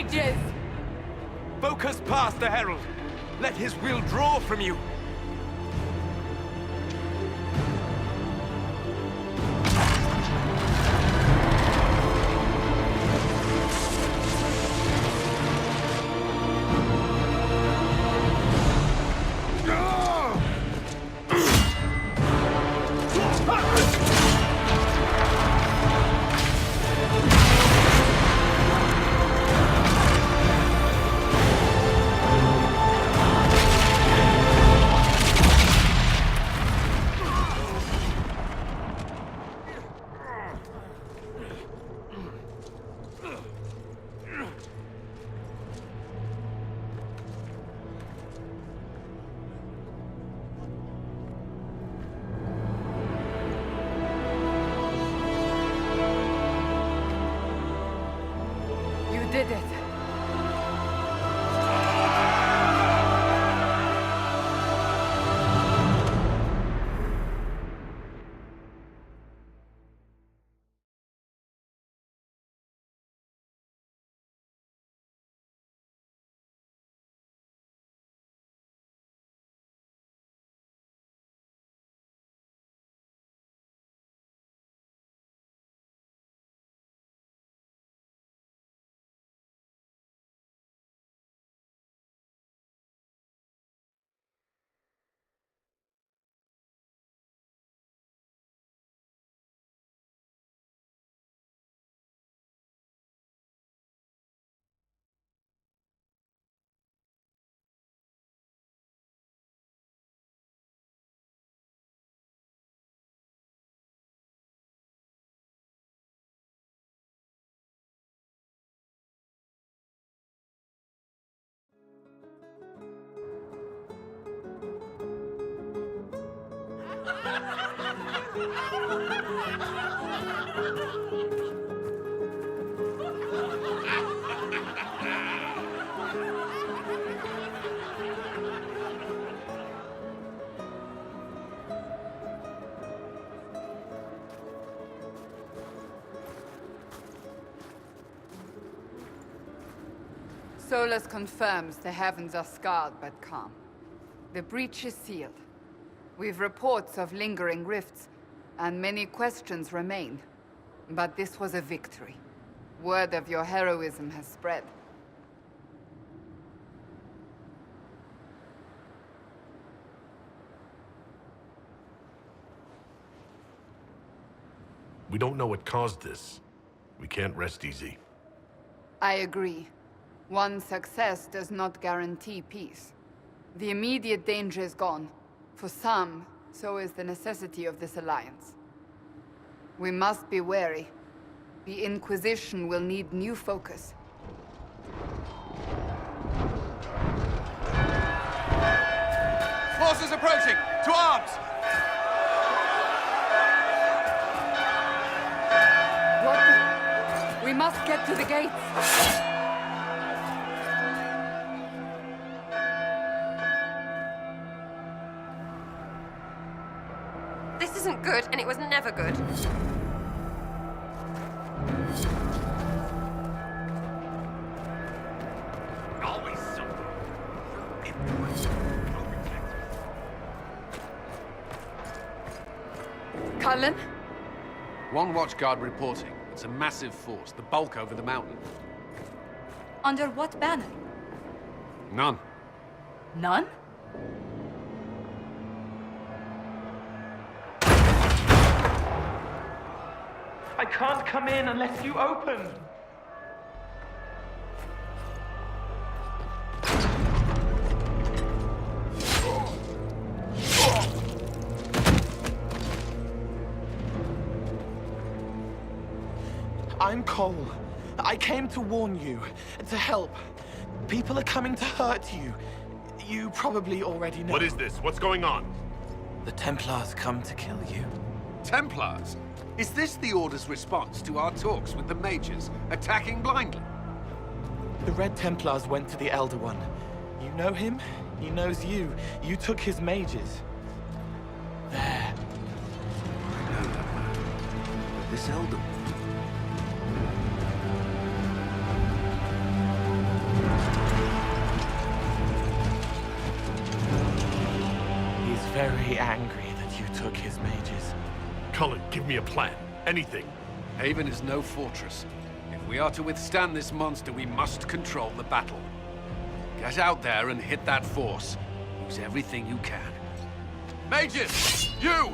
mages! Focus past the Herald. Let his will draw from you. Did it. Solus confirms the heavens are scarred but calm. The breach is sealed. We've reports of lingering rifts, and many questions remain. But this was a victory. Word of your heroism has spread. We don't know what caused this. We can't rest easy. I agree. One success does not guarantee peace. The immediate danger is gone. For some, so is the necessity of this alliance. We must be wary. The Inquisition will need new focus. Forces approaching! To arms! What? We must get to the gates. This isn't good, and it was never good. Always so. Cullen? One watchguard reporting. It's a massive force, the bulk over the mountain. Under what banner? None. None? I can't come in unless you open. I'm Cole. I came to warn you, to help. People are coming to hurt you. You probably already know. What is this? What's going on? The Templars come to kill you. Templars? Is this the Order's response to our talks with the mages, attacking blindly? The Red Templars went to the Elder One. You know him? He knows you. You took his mages. There. I know that man. But this Elder One... very angry that you took his mages. Cullen, give me a plan. Anything. Haven is no fortress. If we are to withstand this monster, we must control the battle. Get out there and hit that force. Use everything you can. Mages! You!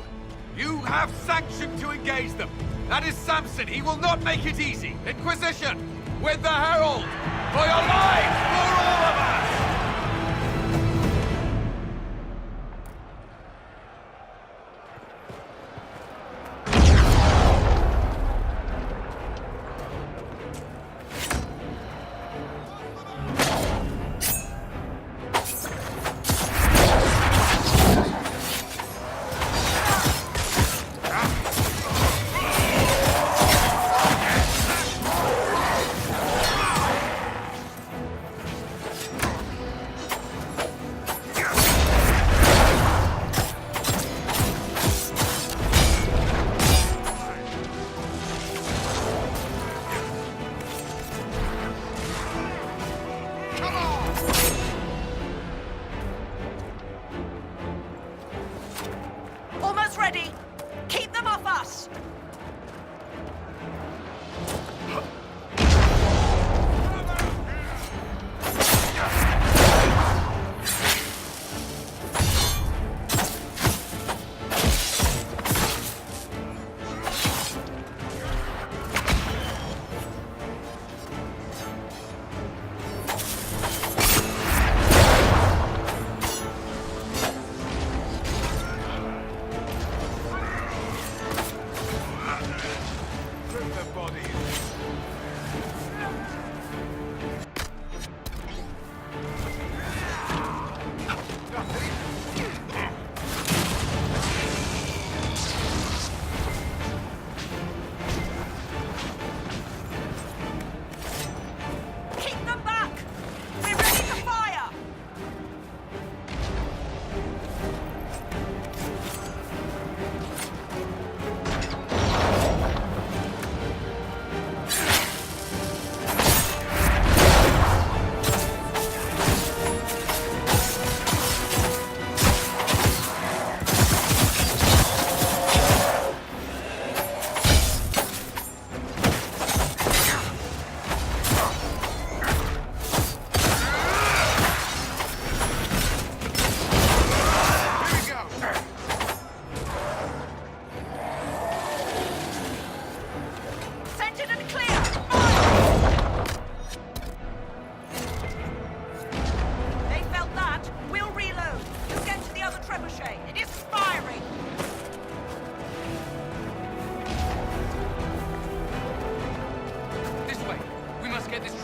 You have sanction to engage them! That is Samson! He will not make it easy! Inquisition! With the Herald! For your lives! For all of us! Almost ready. Keep them off us.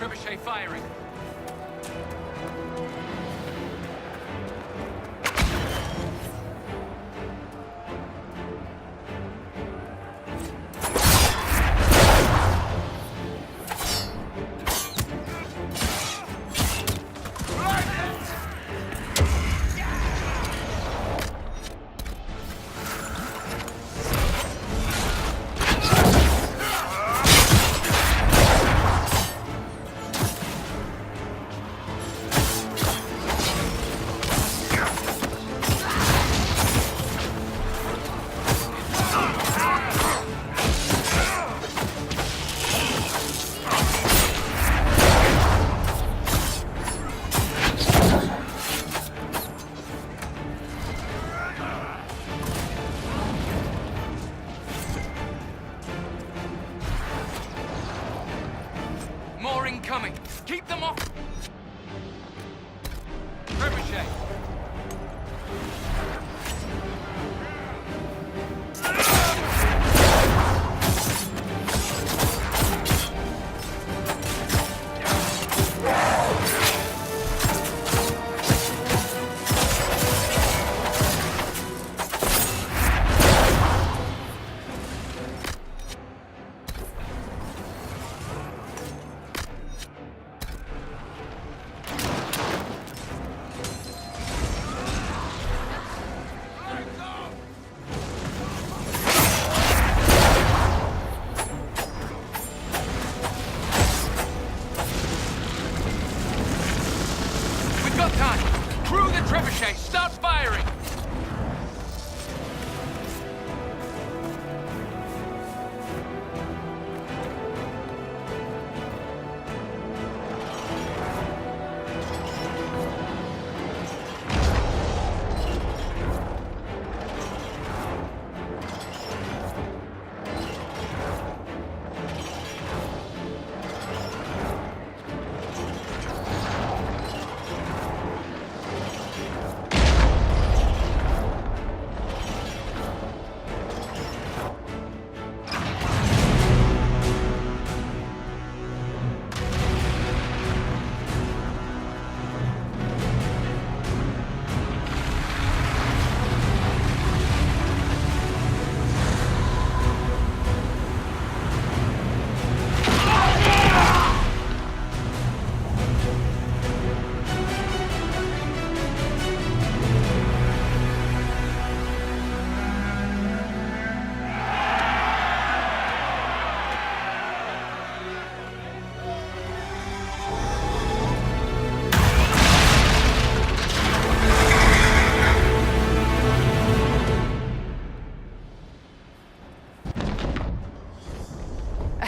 Trebuchet firing. More incoming! Keep them off! Trebuchet!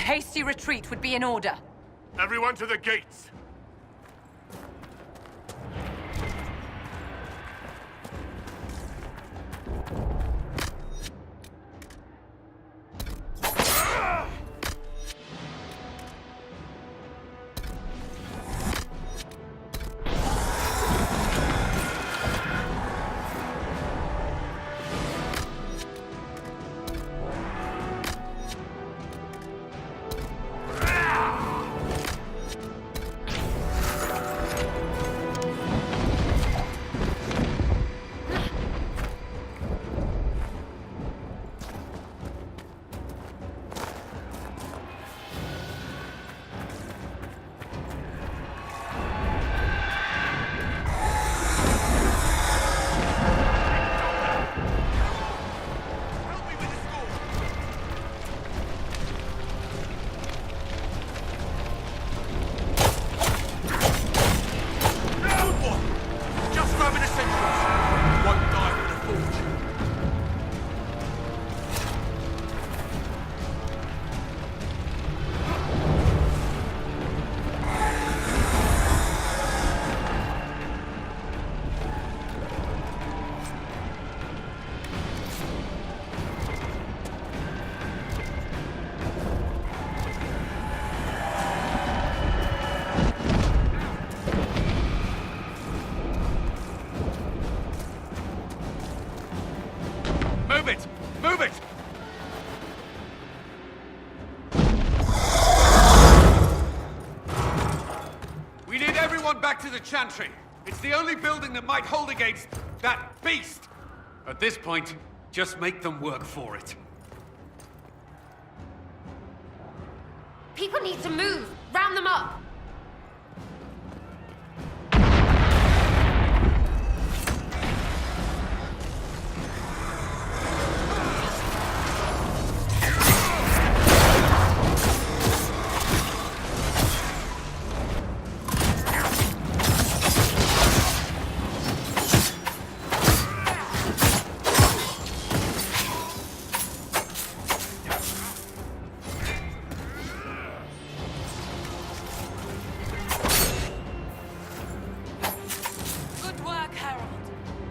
hasty retreat would be in order. Everyone to the gates! Move it! Move it! We need everyone back to the Chantry. It's the only building that might hold against that beast. At this point, just make them work for it. People need to move. Round them up. Good work, Herald.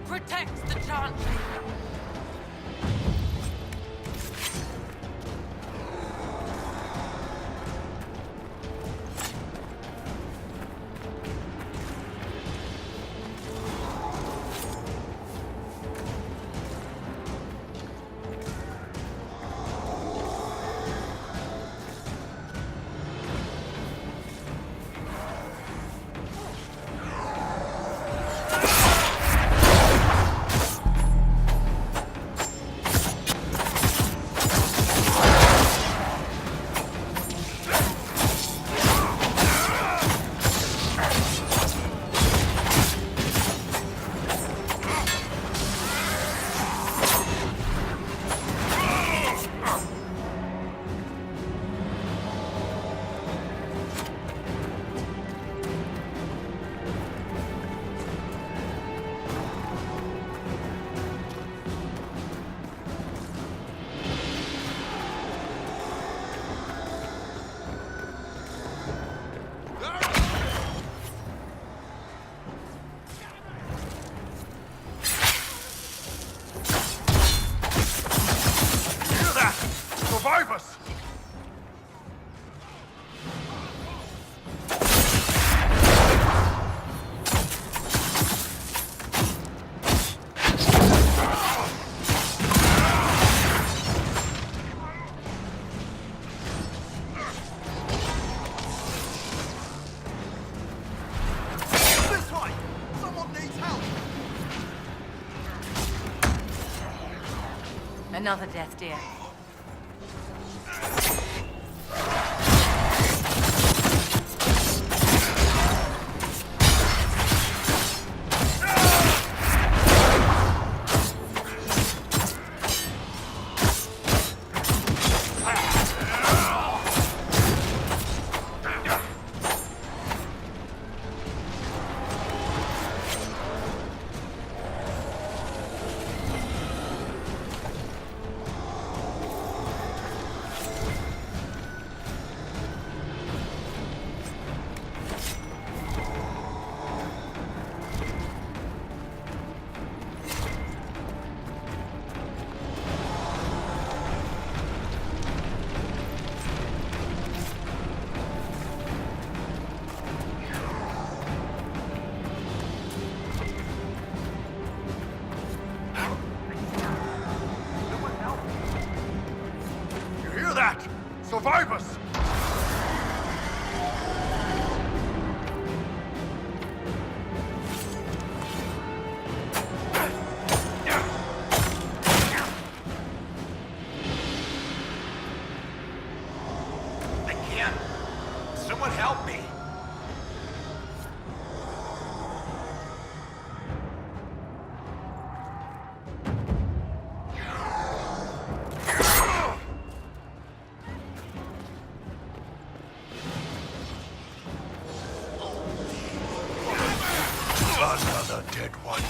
Protect the Chantry. Revive us! This way! Someone needs help! Another death, dear. do that! Survive us! I can't. Someone help me. Another dead one.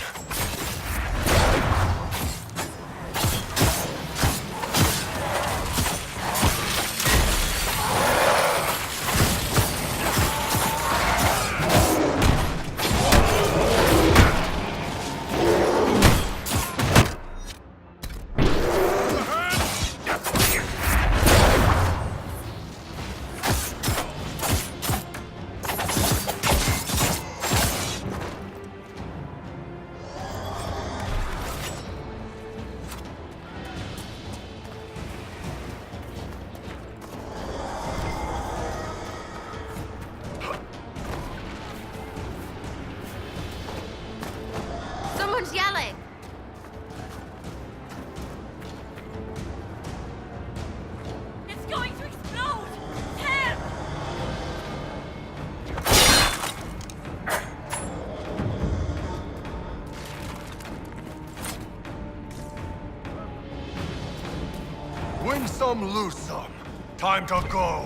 Someone's yelling. It's going to explode! Help! Win some, lose some. Time to go.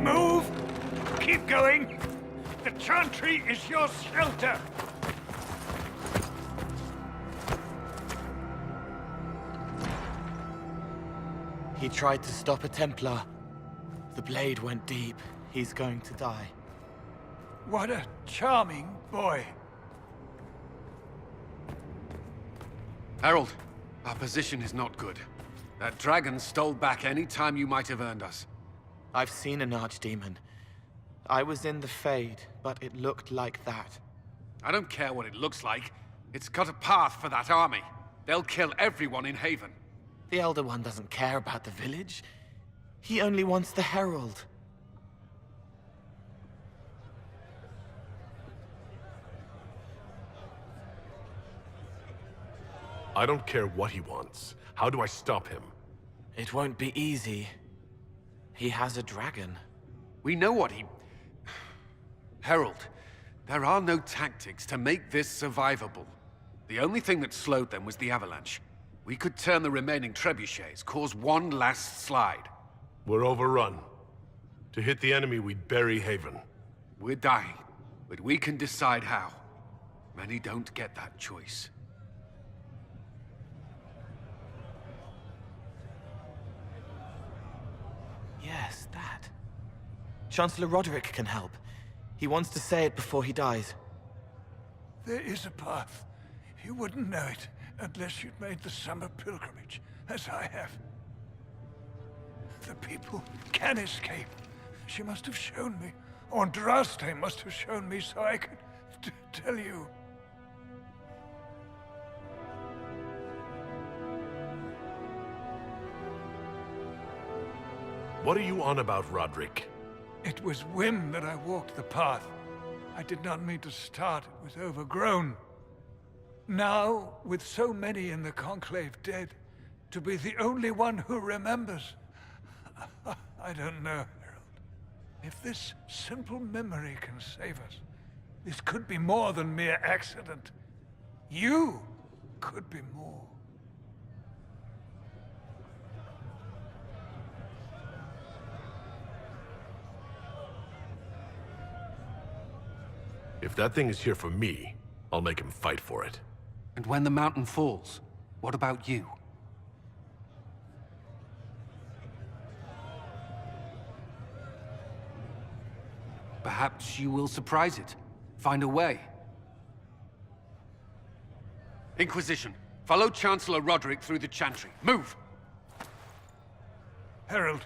Move! Keep going! The chantry is your shelter! He tried to stop a Templar. The blade went deep. He's going to die. What a charming boy. Harold, our position is not good. That dragon stole back any time you might have earned us. I've seen an archdemon. I was in the Fade, but it looked like that. I don't care what it looks like. It's got a path for that army. They'll kill everyone in Haven. The Elder One doesn't care about the village. He only wants the Herald. I don't care what he wants. How do I stop him? It won't be easy. He has a dragon. We know what he... Harold, there are no tactics to make this survivable. The only thing that slowed them was the avalanche. We could turn the remaining trebuchets, cause one last slide. We're overrun. To hit the enemy, we'd bury Haven. We're dying, but we can decide how. Many don't get that choice. Yes, that. Chancellor Roderick can help. He wants to say it before he dies. There is a path. You wouldn't know it unless you'd made the summer pilgrimage, as I have. The people can escape. She must have shown me. Or Andraste must have shown me so I could tell you. What are you on about, Roderick? It was whim that I walked the path. I did not mean to start. It was overgrown. Now, with so many in the Conclave dead, to be the only one who remembers... I don't know, Harold. If this simple memory can save us, this could be more than mere accident. You could be more. If that thing is here for me, I'll make him fight for it. And when the mountain falls, what about you? Perhaps you will surprise it. Find a way. Inquisition, follow Chancellor Roderick through the Chantry. Move! Herald,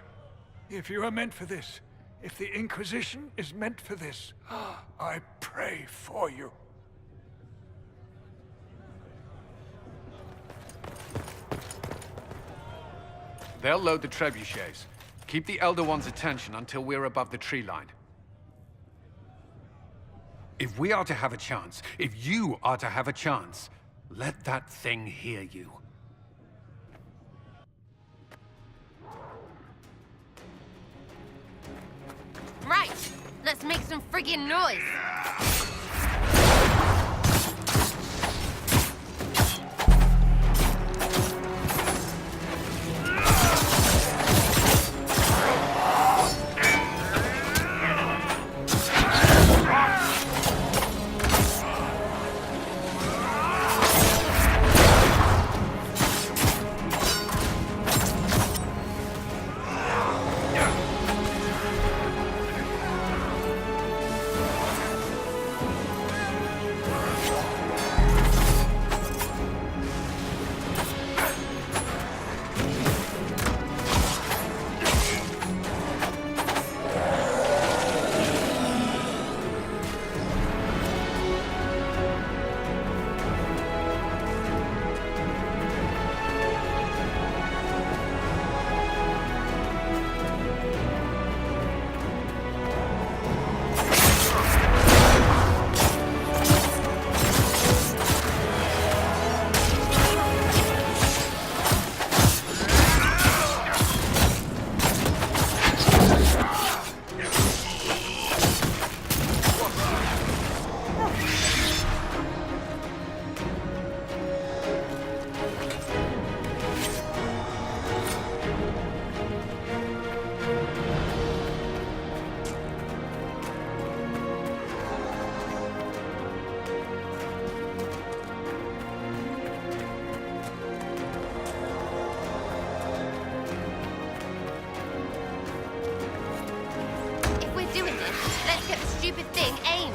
if you are meant for this, if the Inquisition is meant for this, I pray for you. They'll load the trebuchets. Keep the Elder One's attention until we're above the tree line. If we are to have a chance, if you are to have a chance, let that thing hear you. Right, let's make some friggin' noise. Stupid thing aimed.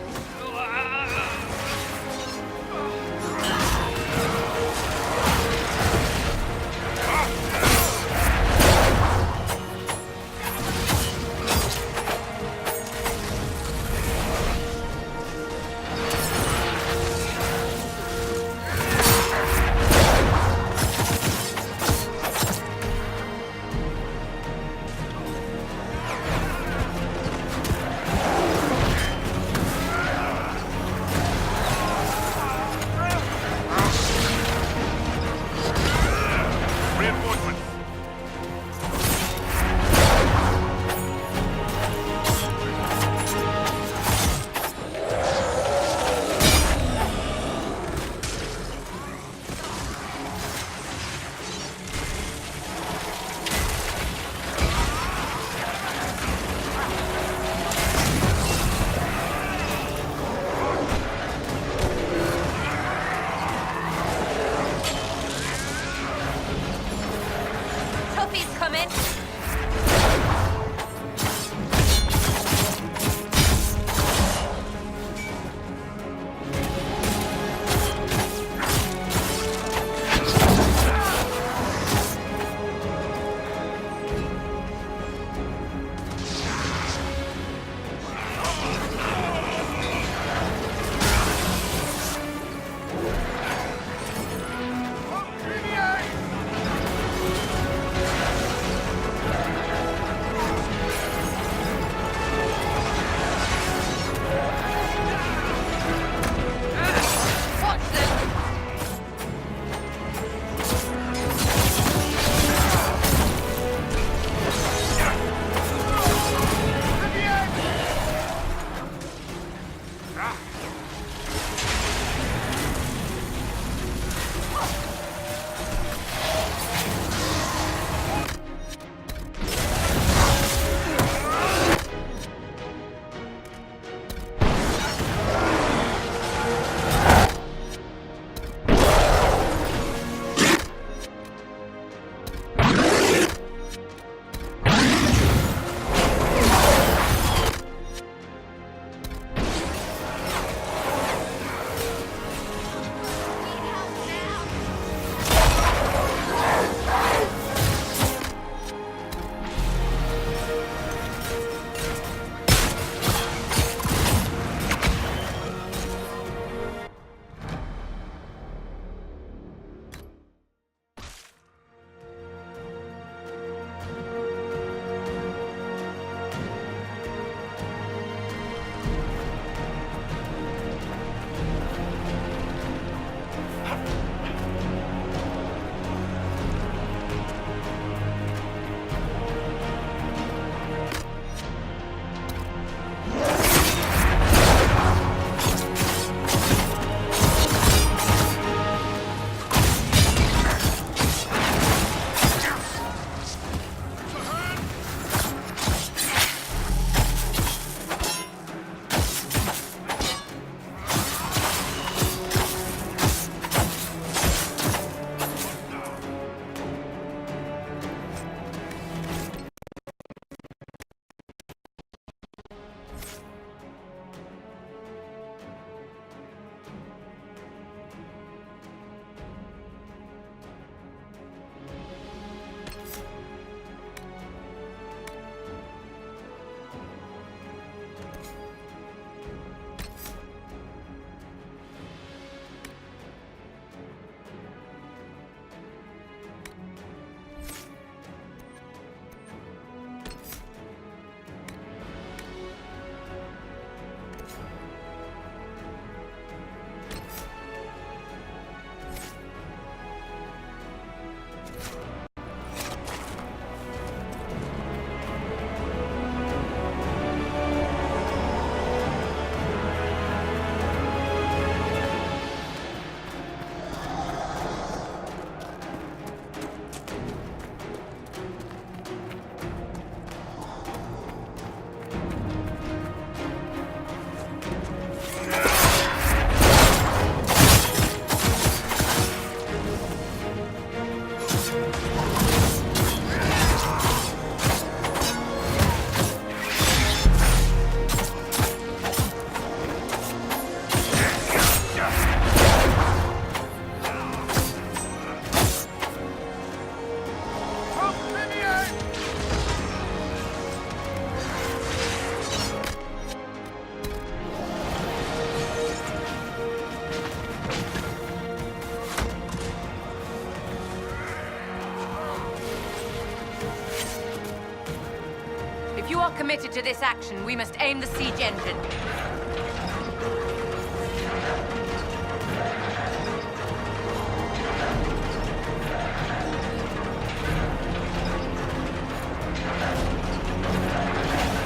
committed to this action, we must aim the siege engine.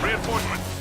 Reinforcements!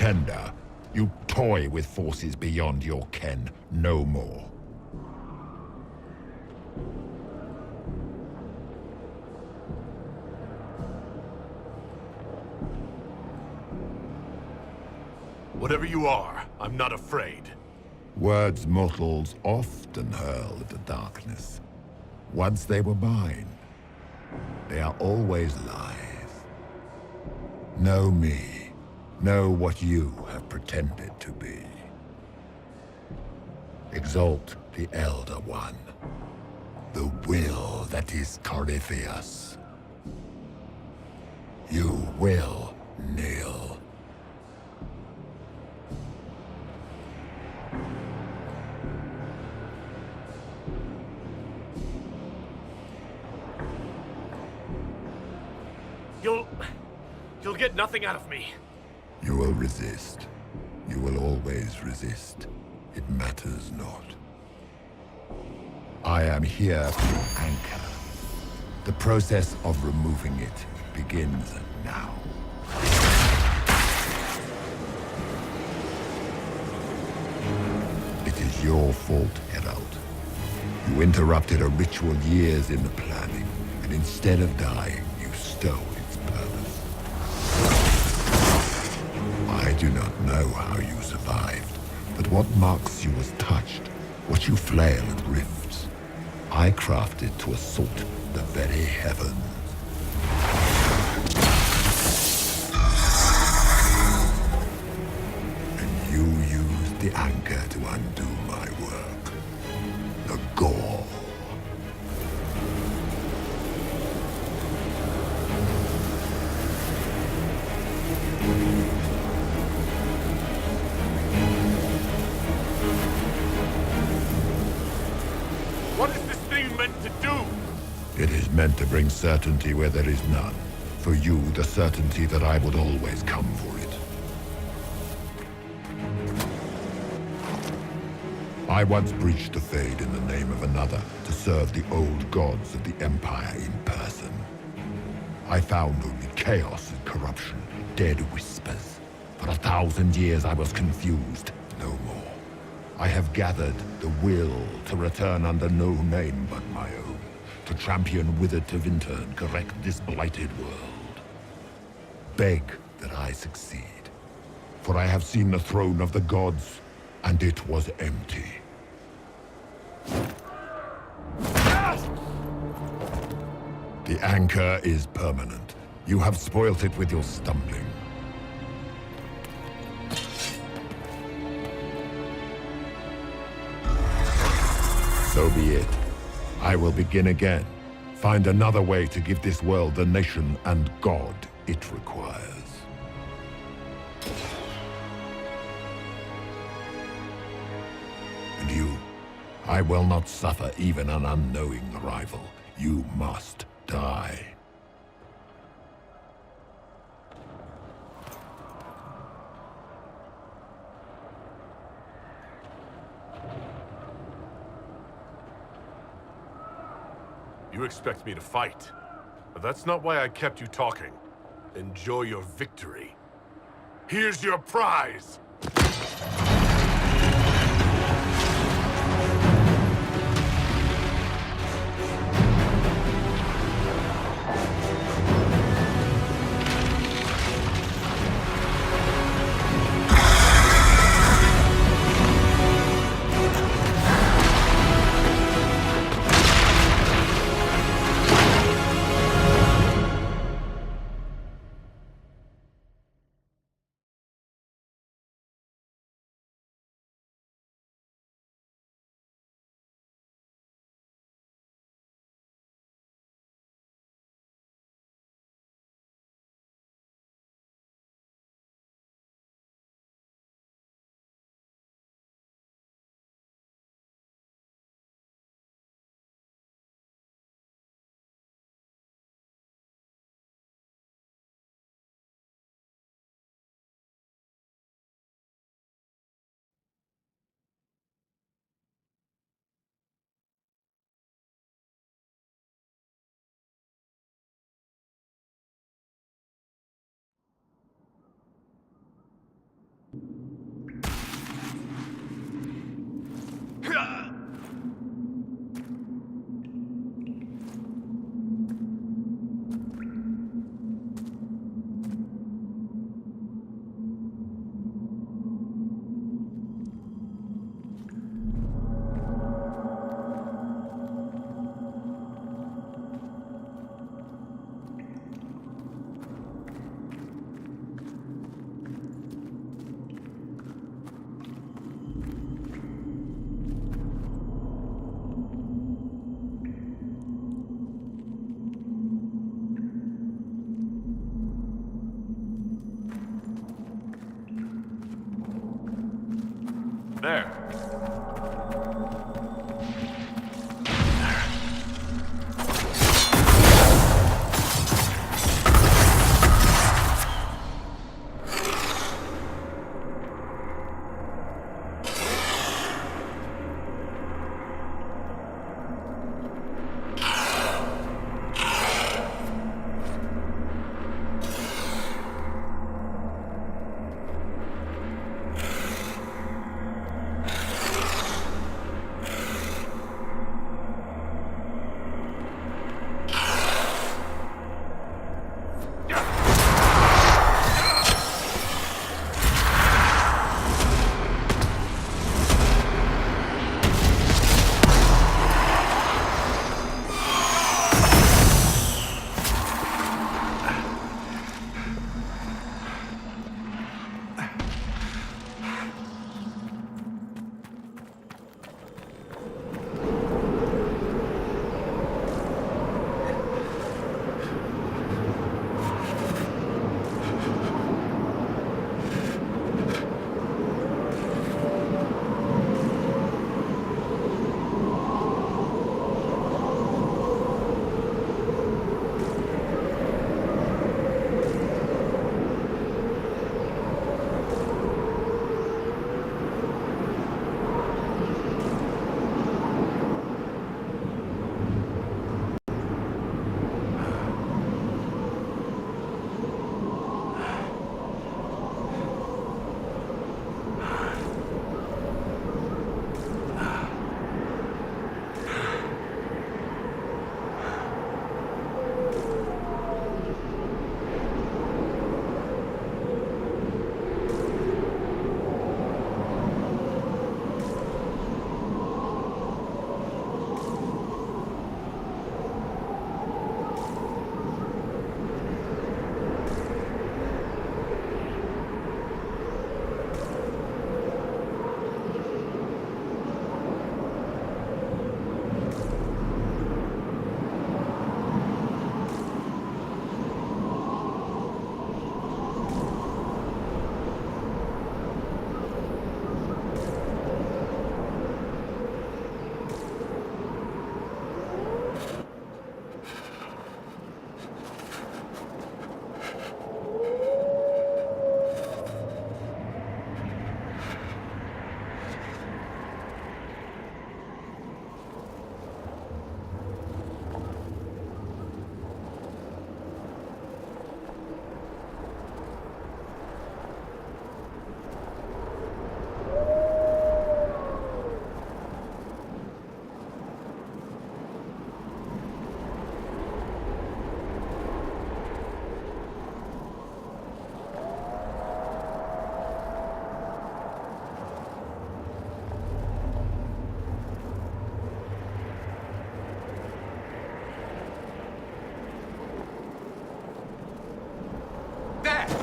pretender. You toy with forces beyond your ken no more. Whatever you are, I'm not afraid. Words mortals often hurl at the darkness. Once they were mine, they are always lies. Know me. Know what you have pretended to be. Exalt the Elder One. The will that is Corypheus. You will kneel. You'll get nothing out of me. You will resist. You will always resist. It matters not. I am here to anchor. The process of removing it begins now. It is your fault, Herald. You interrupted a ritual years in the planning, and instead of dying, you stole its purpose. I do not know how you survived, but what marks you as touched, what you flail at rifts, I crafted to assault the very heavens. And you used the anchor to undo my work. The gore. What is this thing meant to do? It is meant to bring certainty where there is none. For you, the certainty that I would always come for it. I once breached the Fade in the name of another to serve the old gods of the Empire in person. I found only chaos and corruption, dead whispers. For 1,000 years I was confused, no more. I have gathered the will to return under no name but my own, to champion Withered to Winter and correct this blighted world. Beg that I succeed, for I have seen the throne of the gods, and it was empty. The anchor is permanent. You have spoilt it with your stumbling. So be it. I will begin again. Find another way to give this world the nation and God it requires. And you, I will not suffer even an unknowing rival. You must die. You expect me to fight. But that's not why I kept you talking. Enjoy your victory. Here's your prize! There.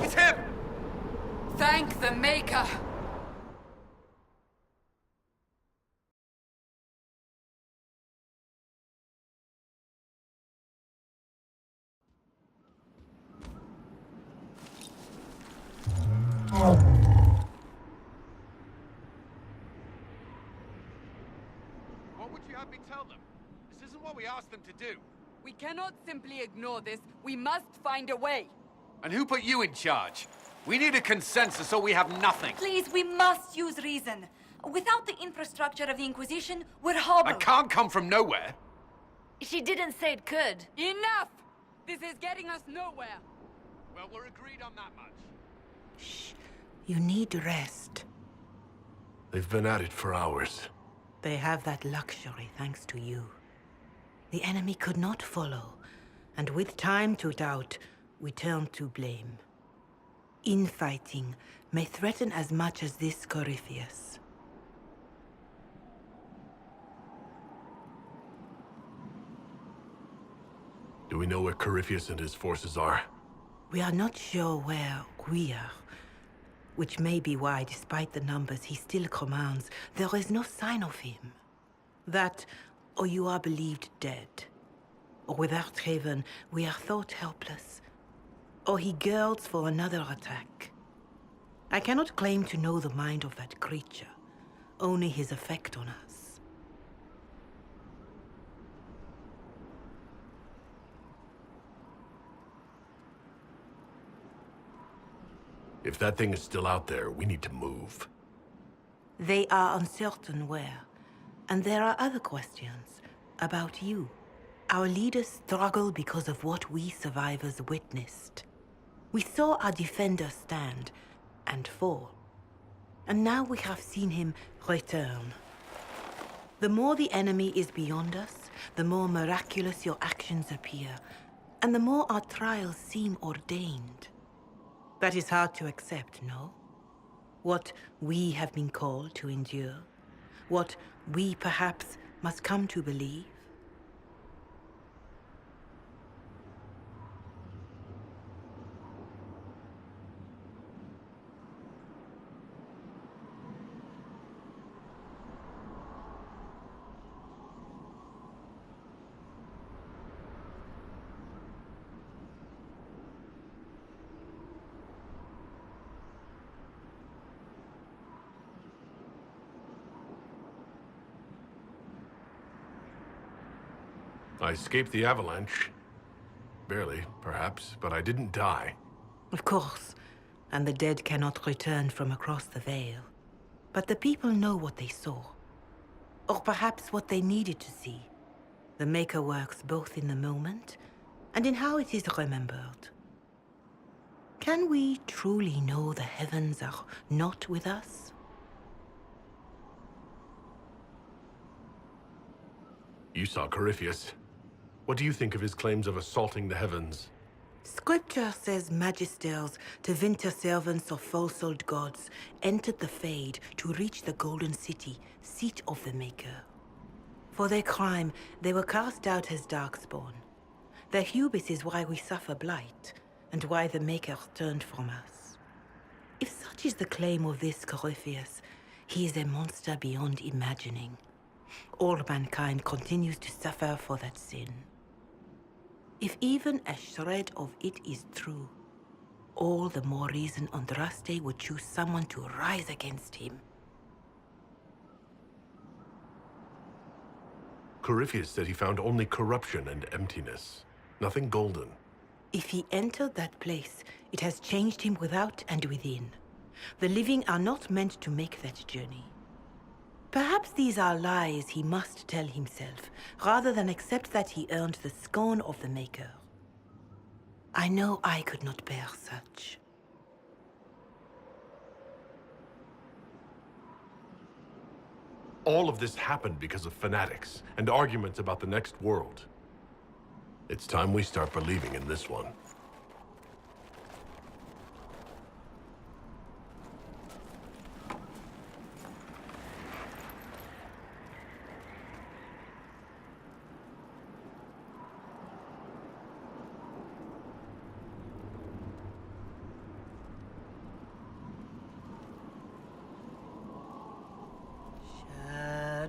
It's him! Thank the Maker! What would you have me tell them? This isn't what we asked them to do. We cannot simply ignore this. We must find a way. And who put you in charge? We need a consensus or we have nothing. Please, we must use reason. Without the infrastructure of the Inquisition, we're hobbled. I can't come from nowhere. She didn't say it could. Enough! This is getting us nowhere. Well, we're agreed on that much. Shh. You need rest. They've been at it for hours. They have that luxury thanks to you. The enemy could not follow, and with time to doubt, we turn to blame. Infighting may threaten as much as this Corypheus. Do we know where Corypheus and his forces are? We are not sure where we are, which may be why, despite the numbers he still commands, there is no sign of him. That, or you are believed dead. Or without Haven, we are thought helpless. Or he girds for another attack. I cannot claim to know the mind of that creature, only his effect on us. If that thing is still out there, we need to move. They are uncertain where. And there are other questions about you. Our leaders struggle because of what we survivors witnessed. We saw our defender stand and fall. And now we have seen him return. The more the enemy is beyond us, the more miraculous your actions appear, and the more our trials seem ordained. That is hard to accept, no? What we have been called to endure, what we perhaps must come to believe. I escaped the avalanche. Barely, perhaps, but I didn't die. Of course, and the dead cannot return from across the veil. But the people know what they saw. Or perhaps what they needed to see. The Maker works both in the moment and in how it is remembered. Can we truly know the heavens are not with us? You saw Corypheus. What do you think of his claims of assaulting the heavens? Scripture says magisters, the winter servants of false-old gods, entered the Fade to reach the Golden City, seat of the Maker. For their crime, they were cast out as darkspawn. Their hubris is why we suffer blight, and why the Maker turned from us. If such is the claim of this Corypheus, he is a monster beyond imagining. All mankind continues to suffer for that sin. If even a shred of it is true, all the more reason Andraste would choose someone to rise against him. Corypheus said he found only corruption and emptiness. Nothing golden. If he entered that place, it has changed him without and within. The living are not meant to make that journey. Perhaps these are lies he must tell himself, rather than accept that he earned the scorn of the Maker. I know I could not bear such. All of this happened because of fanatics and arguments about the next world. It's time we start believing in this one.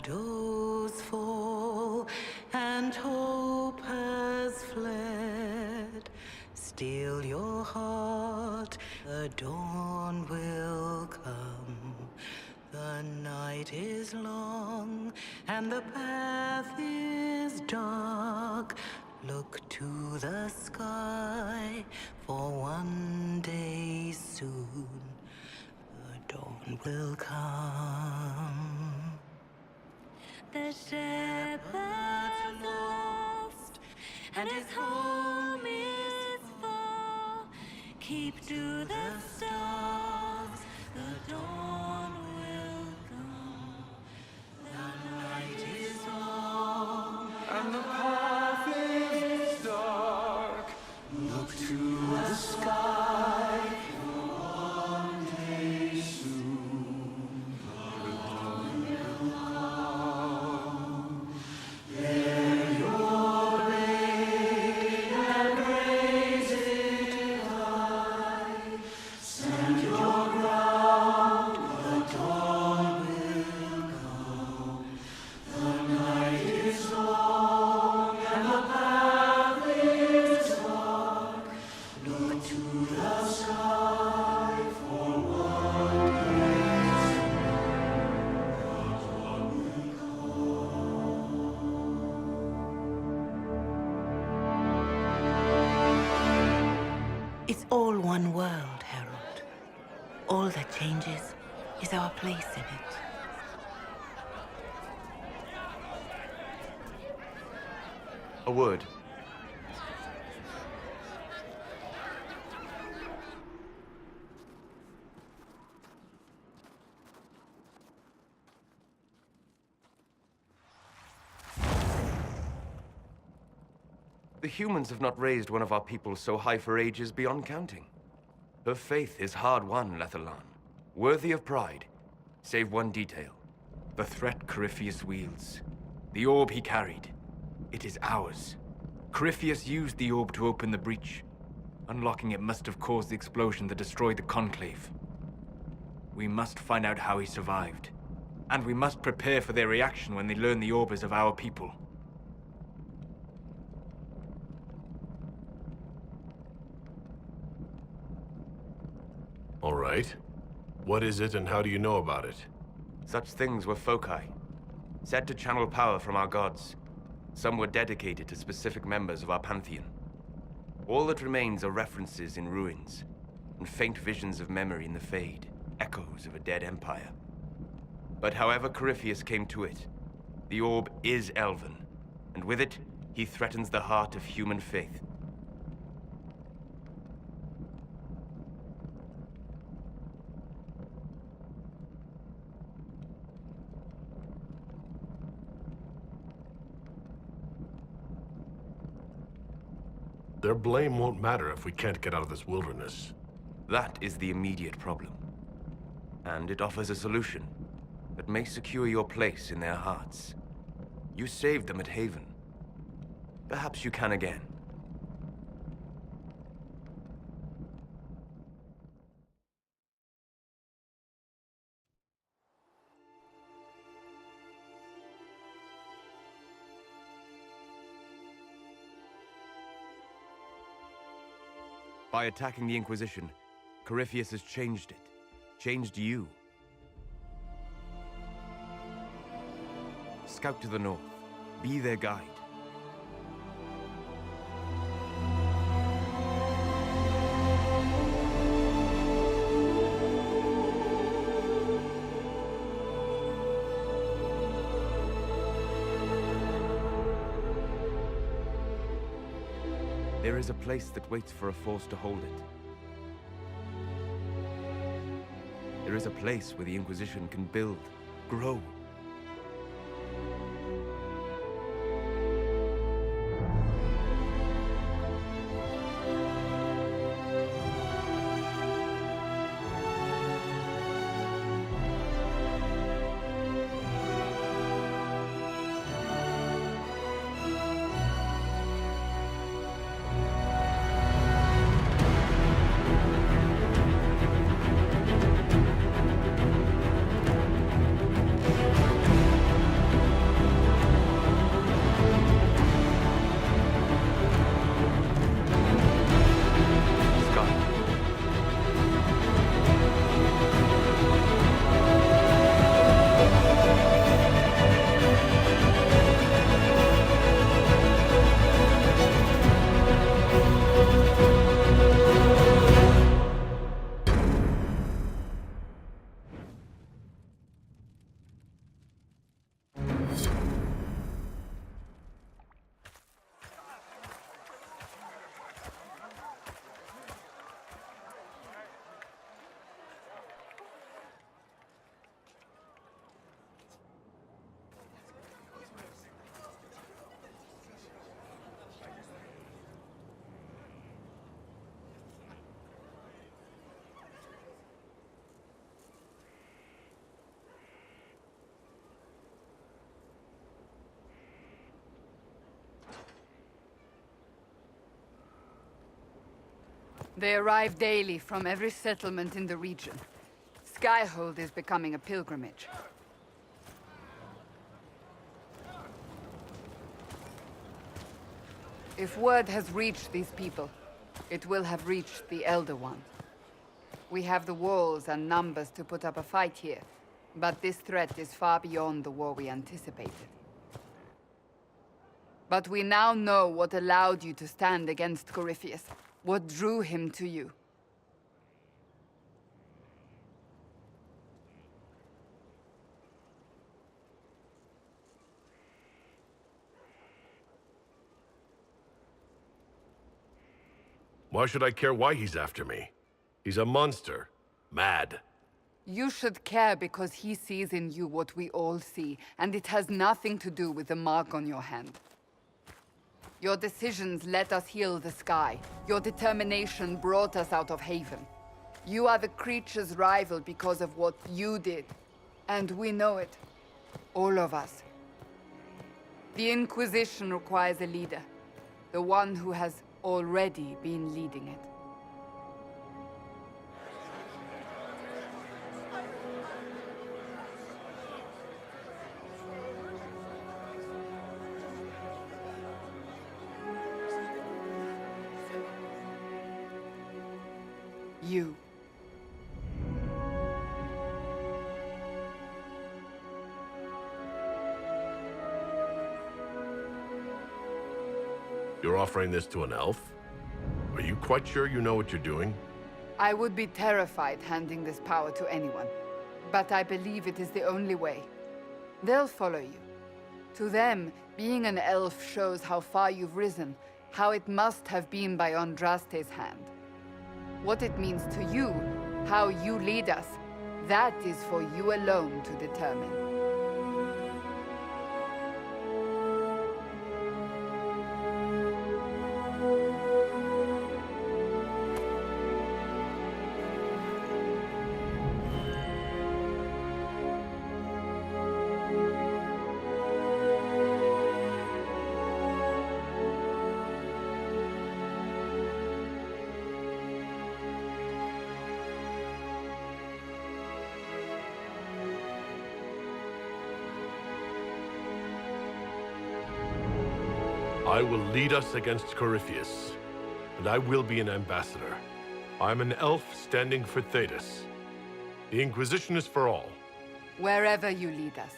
Shadows fall and hope has fled. Still your heart, the dawn will come. The night is long and the path is dark. Look to the sky, for one day soon the dawn will come. The shepherd's lost, and his home is far. Keep to the stars, the dawn will come. The night is long, And the path is dark. Look to the sky. One day soon, the dawn will come. Bear your blade and raise it high. Send your one world, Herald. All that changes is our place in it. A word. The humans have not raised one of our people so high for ages beyond counting. Her faith is hard-won, Lethalan. Worthy of pride, save one detail. The threat Corypheus wields. The orb he carried. It is ours. Corypheus used the orb to open the breach. Unlocking it must have caused the explosion that destroyed the Conclave. We must find out how he survived. And we must prepare for their reaction when they learn the orb is of our people. All right. What is it and how do you know about it? Such things were foci, said to channel power from our gods. Some were dedicated to specific members of our pantheon. All that remains are references in ruins, and faint visions of memory in the Fade, echoes of a dead empire. But however Corypheus came to it, the orb is Elven, and with it, he threatens the heart of human faith. Their blame won't matter if we can't get out of this wilderness. That is the immediate problem. And it offers a solution that may secure your place in their hearts. You saved them at Haven. Perhaps you can again. By attacking the Inquisition, Corypheus has changed it. Changed you. Scout to the north. Be their guide. There is a place that waits for a force to hold it. There is a place where the Inquisition can build, grow. They arrive daily from every settlement in the region. Skyhold is becoming a pilgrimage. If word has reached these people, it will have reached the Elder One. We have the walls and numbers to put up a fight here, but this threat is far beyond the war we anticipated. But we now know what allowed you to stand against Corypheus, what drew him to you. Why should I care why he's after me? He's a monster. Mad. You should care because he sees in you what we all see, and it has nothing to do with the mark on your hand. Your decisions let us heal the sky. Your determination brought us out of Haven. You are the creature's rival because of what you did. And we know it. All of us. The Inquisition requires a leader. The one who has already been leading it. You. You're offering this to an elf? Are you quite sure you know what you're doing? I would be terrified handing this power to anyone. But I believe it is the only way. They'll follow you. To them, being an elf shows how far you've risen, how it must have been by Andraste's hand. What it means to you, how you lead us, that is for you alone to determine. I will lead us against Corypheus, and I will be an ambassador. I'm an elf standing for Thedas. The Inquisition is for all. Wherever you lead us.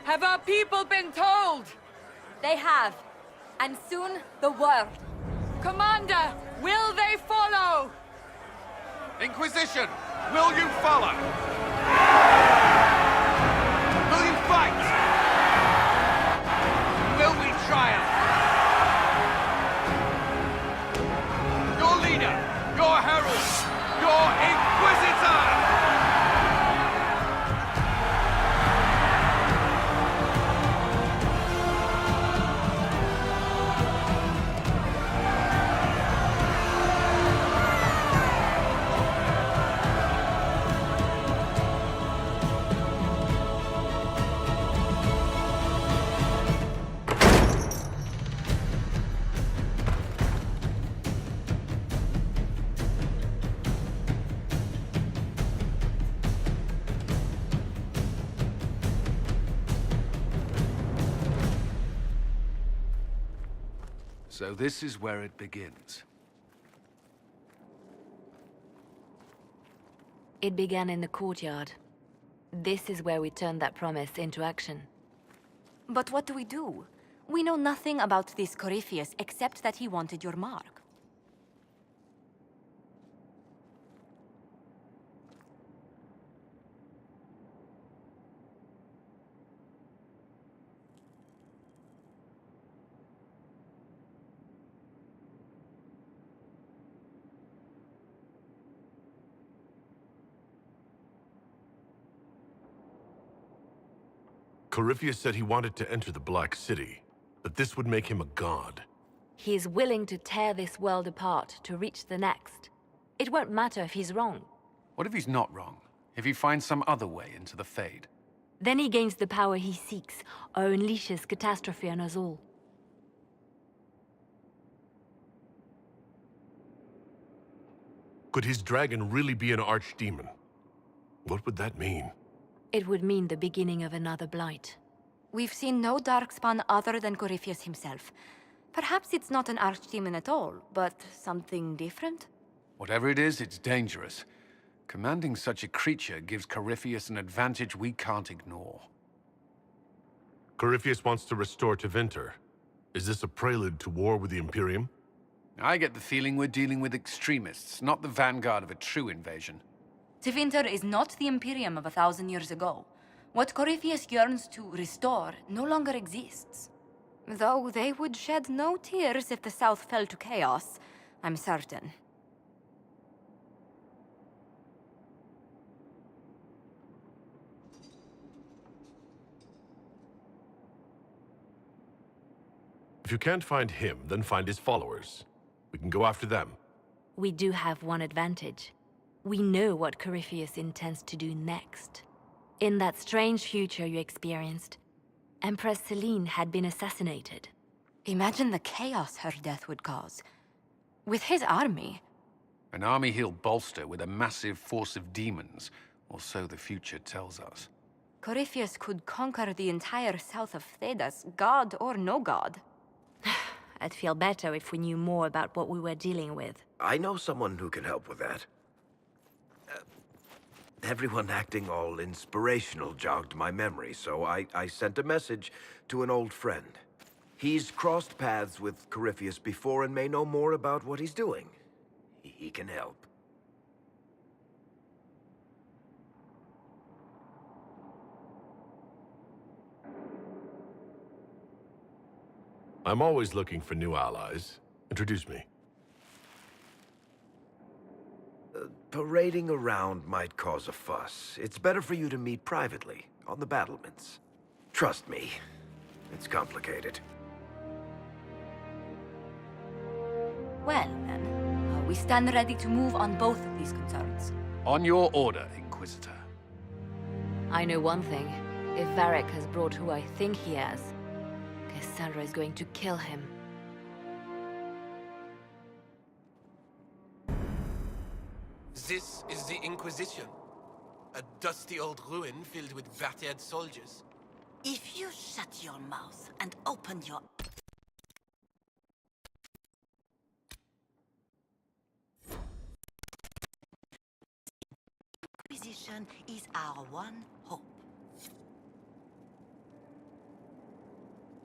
Have our people been told? They have. And soon, the world. Commander, will they follow? Inquisition, will you follow? Will you fight? Will we triumph? Your leader, your herald, your Inquisitor! So this is where it begins. It began in the courtyard. This is where we turned that promise into action. But what do we do? We know nothing about this Corypheus except that he wanted your mark. Corypheus said he wanted to enter the Black City, that this would make him a god. He is willing to tear this world apart to reach the next. It won't matter if he's wrong. What if he's not wrong? If he finds some other way into the Fade? Then he gains the power he seeks, or unleashes catastrophe on us all. Could his dragon really be an archdemon? What would that mean? It would mean the beginning of another blight. We've seen no darkspawn other than Corypheus himself. Perhaps it's not an archdemon at all, but something different? Whatever it is, it's dangerous. Commanding such a creature gives Corypheus an advantage we can't ignore. Corypheus wants to restore Tevinter. Is this a prelude to war with the Imperium? I get the feeling we're dealing with extremists, not the vanguard of a true invasion. Tevinter is not the Imperium of 1,000 years ago. What Corypheus yearns to restore no longer exists. Though they would shed no tears if the South fell to chaos, I'm certain. If you can't find him, then find his followers. We can go after them. We do have one advantage. We know what Corypheus intends to do next. In that strange future you experienced, Empress Celine had been assassinated. Imagine the chaos her death would cause. With his army. An army he'll bolster with a massive force of demons, or so the future tells us. Corypheus could conquer the entire south of Thedas, god or no god. I'd feel better if we knew more about what we were dealing with. I know someone who can help with that. Everyone acting all inspirational jogged my memory, so I sent a message to an old friend. He's crossed paths with Corypheus before and may know more about what he's doing. He can help. I'm always looking for new allies. Introduce me. Parading around might cause a fuss. It's better for you to meet privately, on the battlements. Trust me, it's complicated. Well, then, we stand ready to move on both of these concerns. On your order, Inquisitor. I know one thing. If Varric has brought who I think he has, Cassandra is going to kill him. This is the Inquisition. A dusty old ruin filled with battered soldiers. If you shut your mouth and open your... Inquisition is our one hope.